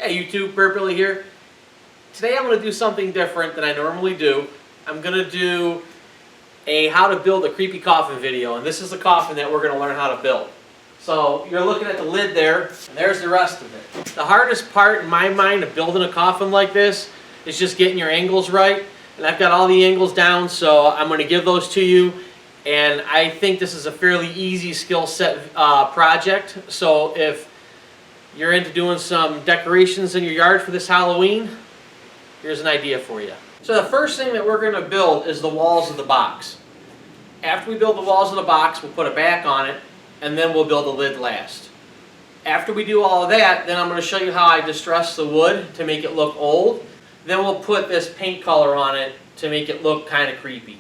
Hey YouTube, Burbbilly here. Today I'm going to do something different than I normally do. I'm going to do a how to build a creepy coffin video, and this is the coffin that we're going to learn how to build. So you're looking at the lid there, and there's the rest of it. The hardest part in my mind of building a coffin like this is just getting your angles right, and I've got all the angles down, so I'm going to give those to you. And I think this is a fairly easy skill set project, so if you're into doing some decorations in your yard for this Halloween, here's an idea for you. So the first thing that we're going to build is the walls of the box. After we build the walls of the box, we'll put a back on it, and then we'll build the lid last. After we do all of that, then I'm going to show you how I distress the wood to make it look old. Then we'll put this paint color on it to make it look kind of creepy.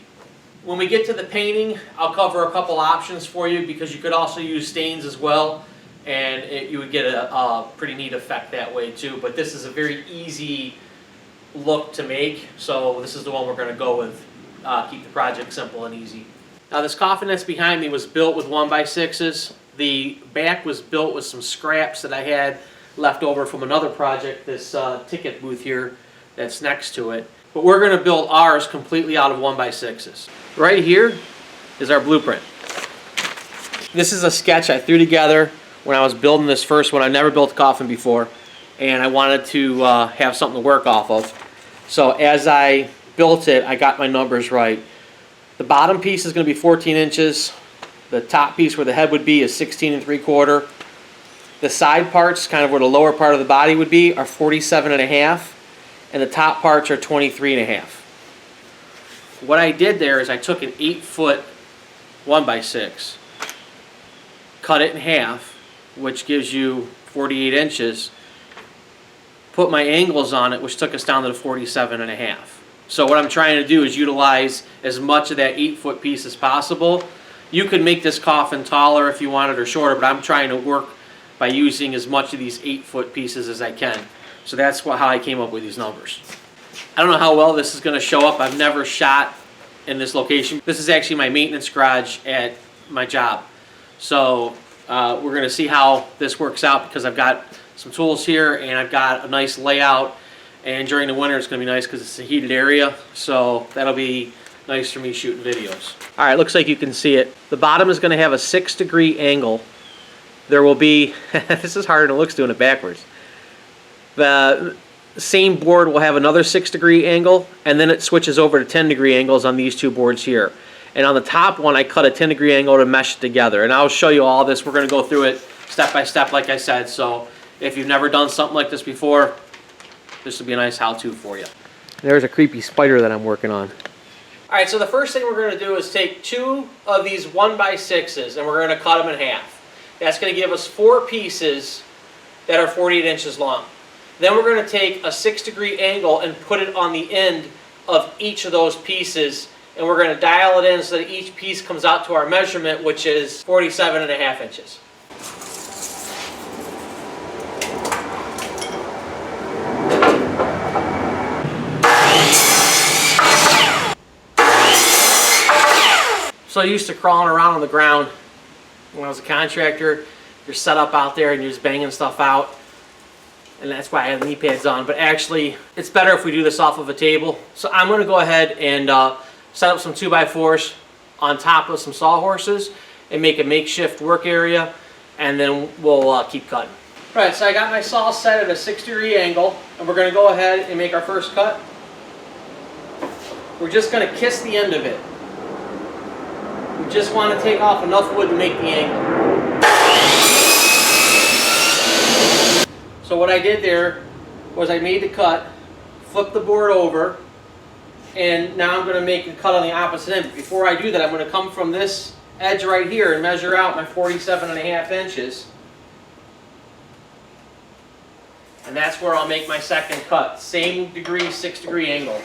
When we get to the painting, I'll cover a couple options for you because you could also use stains as well, and you would get a pretty neat effect that way too. But this is a very easy look to make, so this is the one we're going to go with. Keep the project simple and easy. Now this coffin that's behind me was built with 1x6s. The back was built with some scraps that I had left over from another project, this ticket booth here that's next to it. But we're going to build ours completely out of 1x6s. Right here is our blueprint. This is a sketch I threw together when I was building this first one. I never built a coffin before, and I wanted to have something to work off of. So as I built it, I got my numbers right. The bottom piece is going to be 14 inches. The top piece where the head would be is 16 3/4. The side parts, kind of where the lower part of the body would be, are 47 1/2. And the top parts are 23 1/2. What I did there is I took an 8-foot 1x6, cut it in half, which gives you 48 inches, put my angles on it, which took us down to the 47 1/2. So what I'm trying to do is utilize as much of that 8-foot piece as possible. You could make this coffin taller if you wanted or shorter, but I'm trying to work by using as much of these 8-foot pieces as I can. So that's how I came up with these numbers. I don't know how well this is going to show up. I've never shot in this location. This is actually my maintenance garage at my job. So we're going to see how this works out because I've got some tools here and I've got a nice layout. And during the winter it's going to be nice because it's a heated area. So that'll be nice for me shooting videos. Alright, looks like you can see it. The bottom is going to have a 6-degree angle. There will be, this is harder than it looks doing it backwards. The same board will have another 6-degree angle, and then it switches over to 10-degree angles on these two boards here. And on the top one, I cut a 10-degree angle to mesh it together. And I'll show you all this. We're going to go through it step by step, like I said. So if you've never done something like this before, this will be a nice how-to for you. There's a creepy spider that I'm working on. Alright, so the first thing we're going to do is take 2 of these 1x6s, and we're going to cut them in half. That's going to give us 4 pieces that are 48 inches long. Then we're going to take a 6-degree angle and put it on the end of each of those pieces, and we're going to dial it in so that each piece comes out to our measurement, which is 47 1/2 inches. So I used to crawling around on the ground when I was a contractor. You're set up out there and you're just banging stuff out. And that's why I have knee pads on. But actually, it's better if we do this off of a table. So I'm going to go ahead and set up some 2x4s on top of some sawhorses and make a makeshift work area. And then we'll keep cutting. All right, so I got my saw set at a 6-degree angle. And we're going to go ahead and make our first cut. We're just going to kiss the end of it. We just want to take off enough wood to make the angle. So what I did there was I made the cut, flipped the board over, and now I'm going to make a cut on the opposite end. But before I do that, I'm going to come from this edge right here and measure out my 47 1/2 inches. And that's where I'll make my second cut. Same degree, 6-degree angle.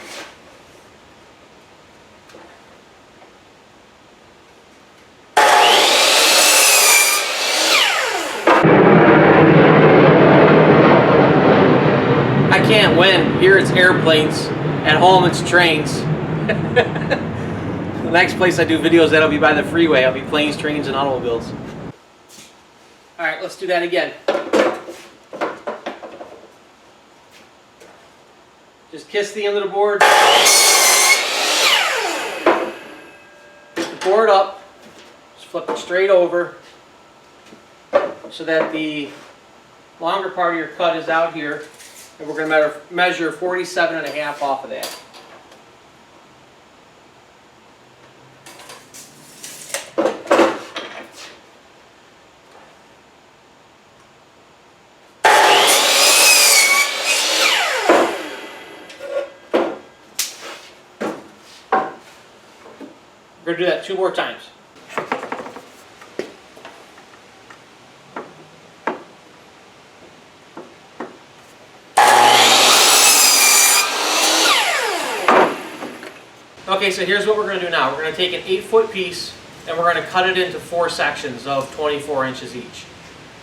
I can't win. Here it's airplanes. At home it's trains. The next place I do videos, that'll be by the freeway. I'll be planes, trains, and automobiles. Alright, let's do that again. Just kiss the end of the board. Put the board up. Just flip it straight over so that the longer part of your cut is out here. And we're going to measure 47.5 off of that. We're going to do that 2 more times. Okay, so here's what we're going to do now. We're going to take an 8-foot piece and we're going to cut it into 4 sections of 24 inches each.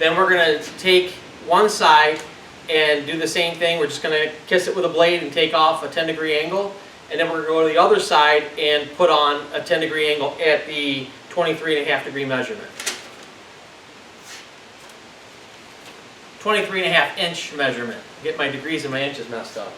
Then we're going to take one side and do the same thing. We're just going to kiss it with a blade and take off a 10-degree angle. And then we're going to go to the other side and put on a 10-degree angle at the 23.5-degree measurement. 23.5-inch measurement. Get my degrees and my inches messed up.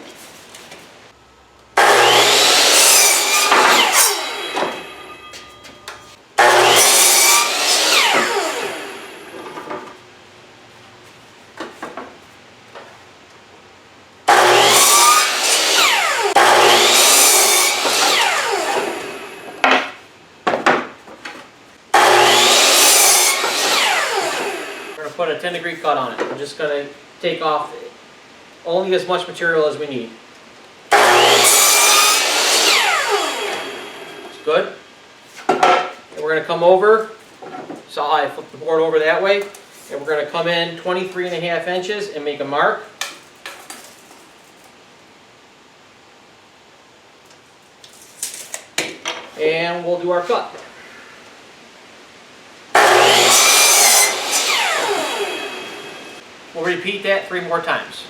Put a 10-degree cut on it. I'm just going to take off only as much material as we need. It's good. And we're going to come over, so I flip the board over that way, and we're going to come in 23.5 inches and make a mark. And we'll do our cut. We'll repeat that 3 more times.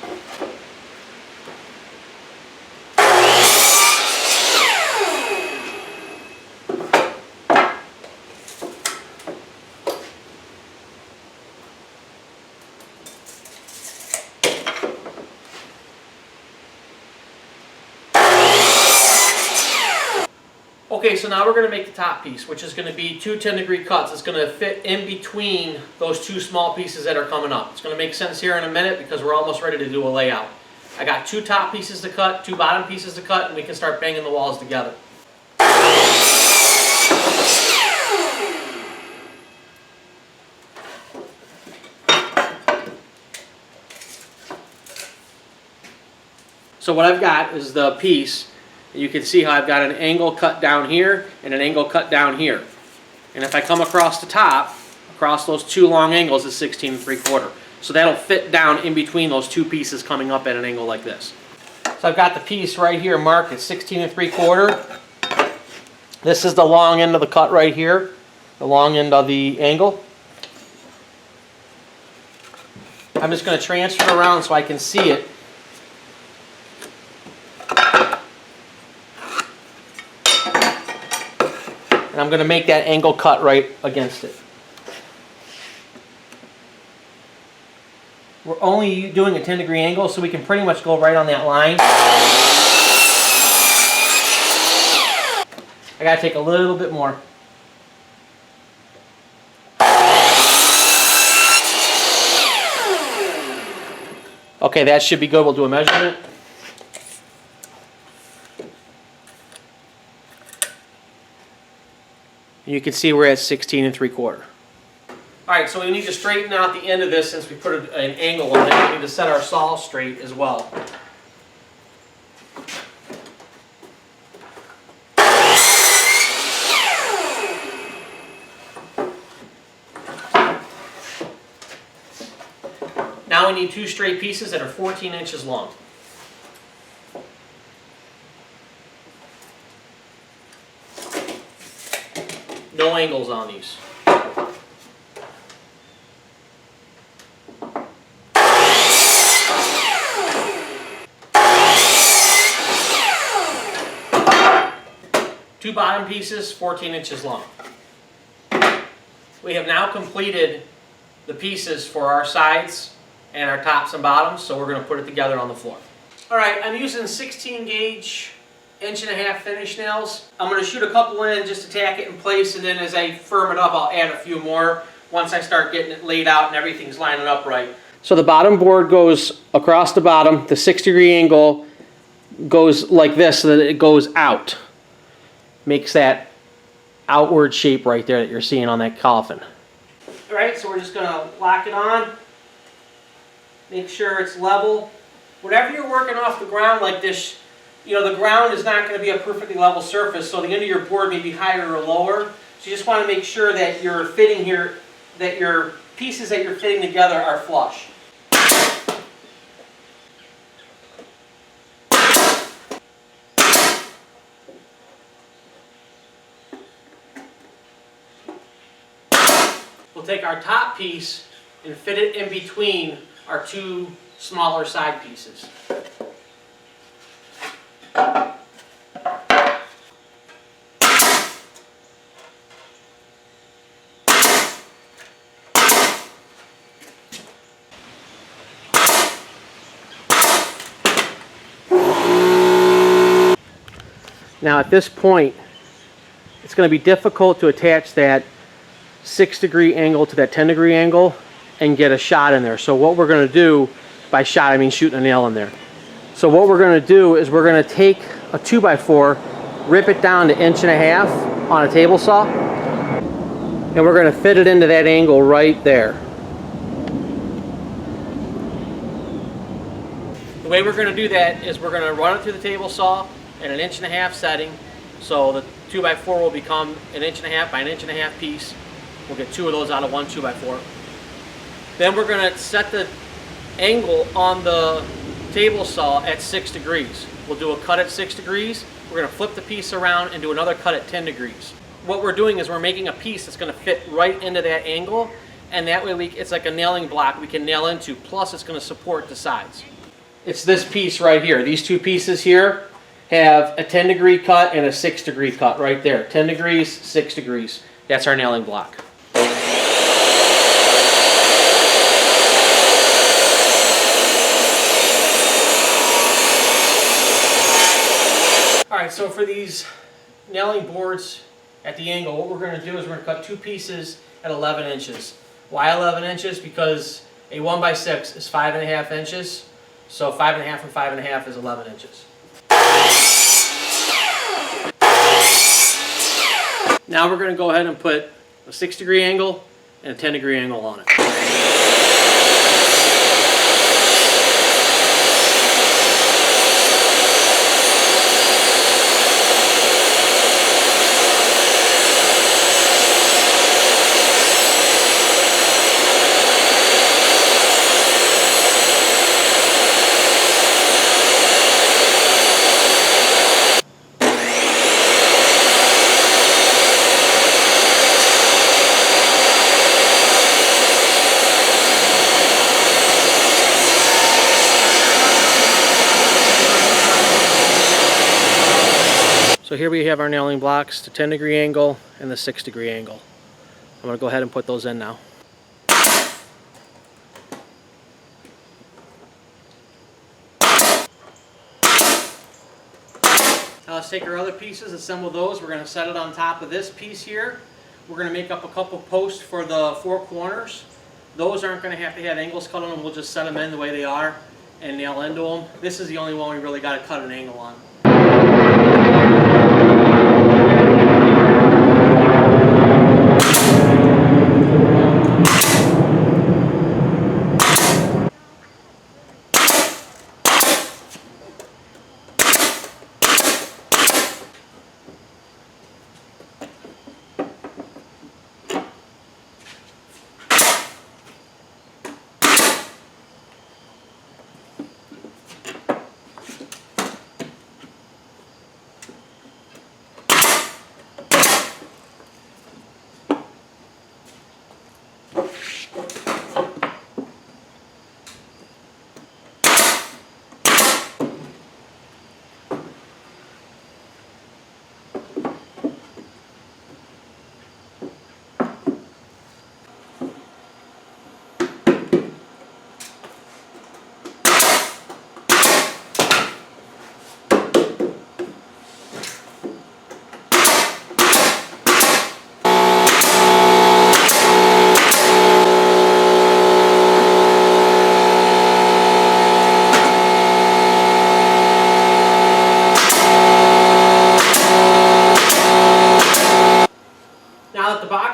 Okay, so now we're going to make the top piece, which is going to be 2 10-degree cuts. It's going to fit in between those 2 small pieces that are coming up. It's going to make sense here in a minute because we're almost ready to do a layout. I got 2 top pieces to cut, 2 bottom pieces to cut, and we can start banging the walls together. So what I've got is the piece. You can see how I've got an angle cut down here and an angle cut down here. And if I come across the top, across those 2 long angles is 16 3/4. So that'll fit down in between those 2 pieces coming up at an angle like this. So I've got the piece right here marked at 16 3/4. This is the long end of the cut right here, the long end of the angle. I'm just going to transfer it around so I can see it. And I'm going to make that angle cut right against it. We're only doing a 10-degree angle, so we can pretty much go right on that line. I got to take a little bit more. Okay, that should be good. We'll do a measurement. You can see we're at 16 3/4. Alright, so we need to straighten out the end of this since we put an angle on it. We need to set our saw straight as well. Now we need 2 straight pieces that are 14 inches long. No angles on these. Two bottom pieces, 14 inches long. We have now completed the pieces for our sides and our tops and bottoms, so we're going to put it together on the floor. Alright, I'm using 16 gauge 1.5" finish nails. I'm going to shoot a couple in just to tack it in place, and then as I firm it up I'll add a few more once I start getting it laid out and everything's lining up right. So the bottom board goes across the bottom, the 6-degree angle goes like this so that it goes out. Makes that outward shape right there that you're seeing on that coffin. Alright, so we're just going to lock it on. Make sure it's level. Whenever you're working off the ground like this, you know, the ground is not going to be a perfectly level surface, so the end of your board may be higher or lower. So you just want to make sure that you're fitting here, that your pieces that you're fitting together are flush. We'll take our top piece and fit it in between our two smaller side pieces. Now at this point, it's going to be difficult to attach that 6-degree angle to that 10-degree angle and get a shot in there. So what we're going to do, by shot I mean shooting a nail in there. So what we're going to do is we're going to take a 2x4, rip it down to 1.5" on a table saw, and we're going to fit it into that angle right there. The way we're going to do that is we're going to run it through the table saw at an 1.5" setting, so the 2x4 will become an 1.5" by an 1.5" piece. We'll get 2 of those out of one 2x4. Then we're going to set the angle on the table saw at 6 degrees. We'll do a cut at 6 degrees. We're going to flip the piece around and do another cut at 10 degrees. What we're doing is we're making a piece that's going to fit right into that angle, and that way it's like a nailing block we can nail into, plus it's going to support the sides. It's this piece right here. These two pieces here have a 10-degree cut and a 6-degree cut right there. 10 degrees, 6 degrees. That's our nailing block. Alright, so for these nailing boards at the angle, what we're going to do is we're going to cut 2 pieces at 11 inches. Why 11 inches? Because a 1x6 is 5.5 inches, so 5.5 and 5.5 is 11 inches. Now we're going to go ahead and put a 6-degree angle and a 10-degree angle on it. So here we have our nailing blocks, the 10-degree angle and the 6-degree angle. I'm going to go ahead and put those in now. Now let's take our other pieces, assemble those. We're going to set it on top of this piece here. We're going to make up a couple posts for the 4 corners. Those aren't going to have angles cut on them. We'll just set them in the way they are and nail into them. This is the only one we really got to cut an angle on.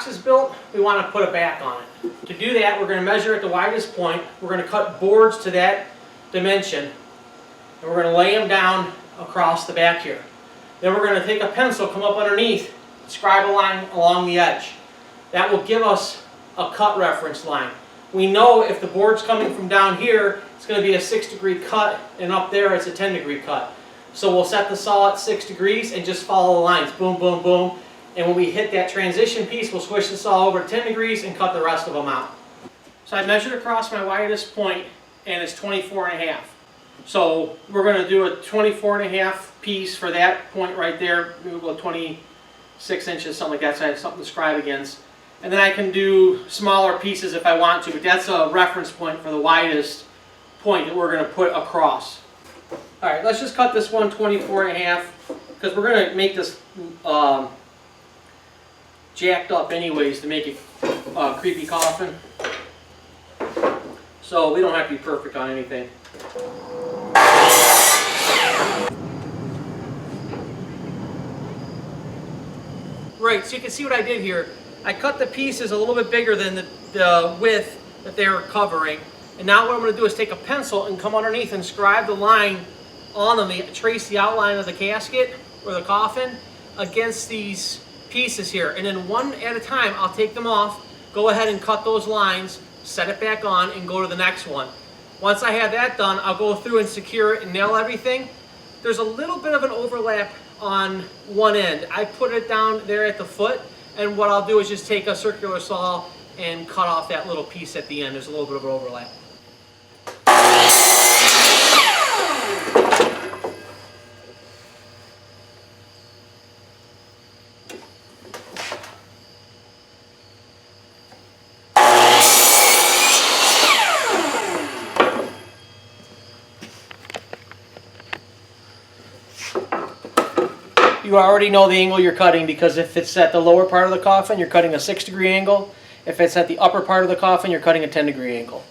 box is built, we want to put a back on it. To do that, we're going to measure at the widest point. We're going to cut boards to that dimension, and we're going to lay them down across the back here. Then we're going to take a pencil, come up underneath, scribe a line along the edge. That will give us a cut reference line. We know if the board's coming from down here, it's going to be a 6-degree cut, and up there it's a 10-degree cut. So we'll set the saw at 6 degrees and just follow the lines, boom, boom, boom. And when we hit that transition piece, we'll switch the saw over to 10 degrees and cut the rest of them out. So I measured across my widest point, and it's 24.5. So we're going to do a 24.5 piece for that point right there, maybe about 26 inches, something like that, so I have something to scribe against. And then I can do smaller pieces if I want to, but that's a reference point for the widest point that we're going to put across. Alright, let's just cut this one 24.5, because we're going to make this jacked up anyways to make it creepy coffin. So we don't have to be perfect on anything. Right, so you can see what I did here. I cut the pieces a little bit bigger than the width that they were covering. And now what I'm going to do is take a pencil and come underneath and scribe the line on them, trace the outline of the casket or the coffin against these pieces here. And then one at a time, I'll take them off, go ahead and cut those lines, set it back on, and go to the next one. Once I have that done, I'll go through and secure it and nail everything. There's a little bit of an overlap on one end. I put it down there at the foot, and what I'll do is just take a circular saw and cut off that little piece at the end. There's a little bit of an overlap. You already know the angle you're cutting, because if it's at the lower part of the coffin, you're cutting a 6-degree angle. If it's at the upper part of the coffin, you're cutting a 10-degree angle.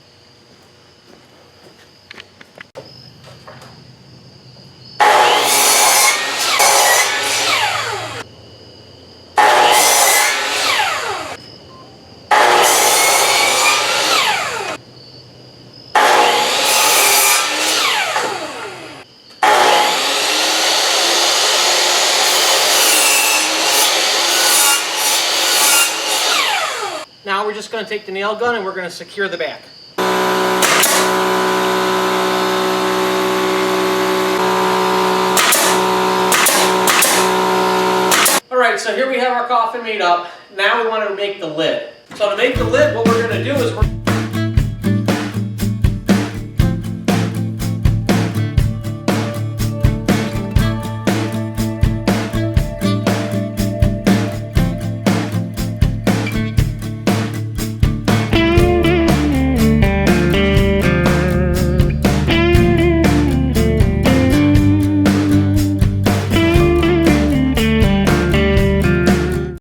Now we're just going to take the nail gun and we're going to secure the back. Alright, so here we have our coffin made up. Now we want to make the lid. So to make the lid, what we're going to do is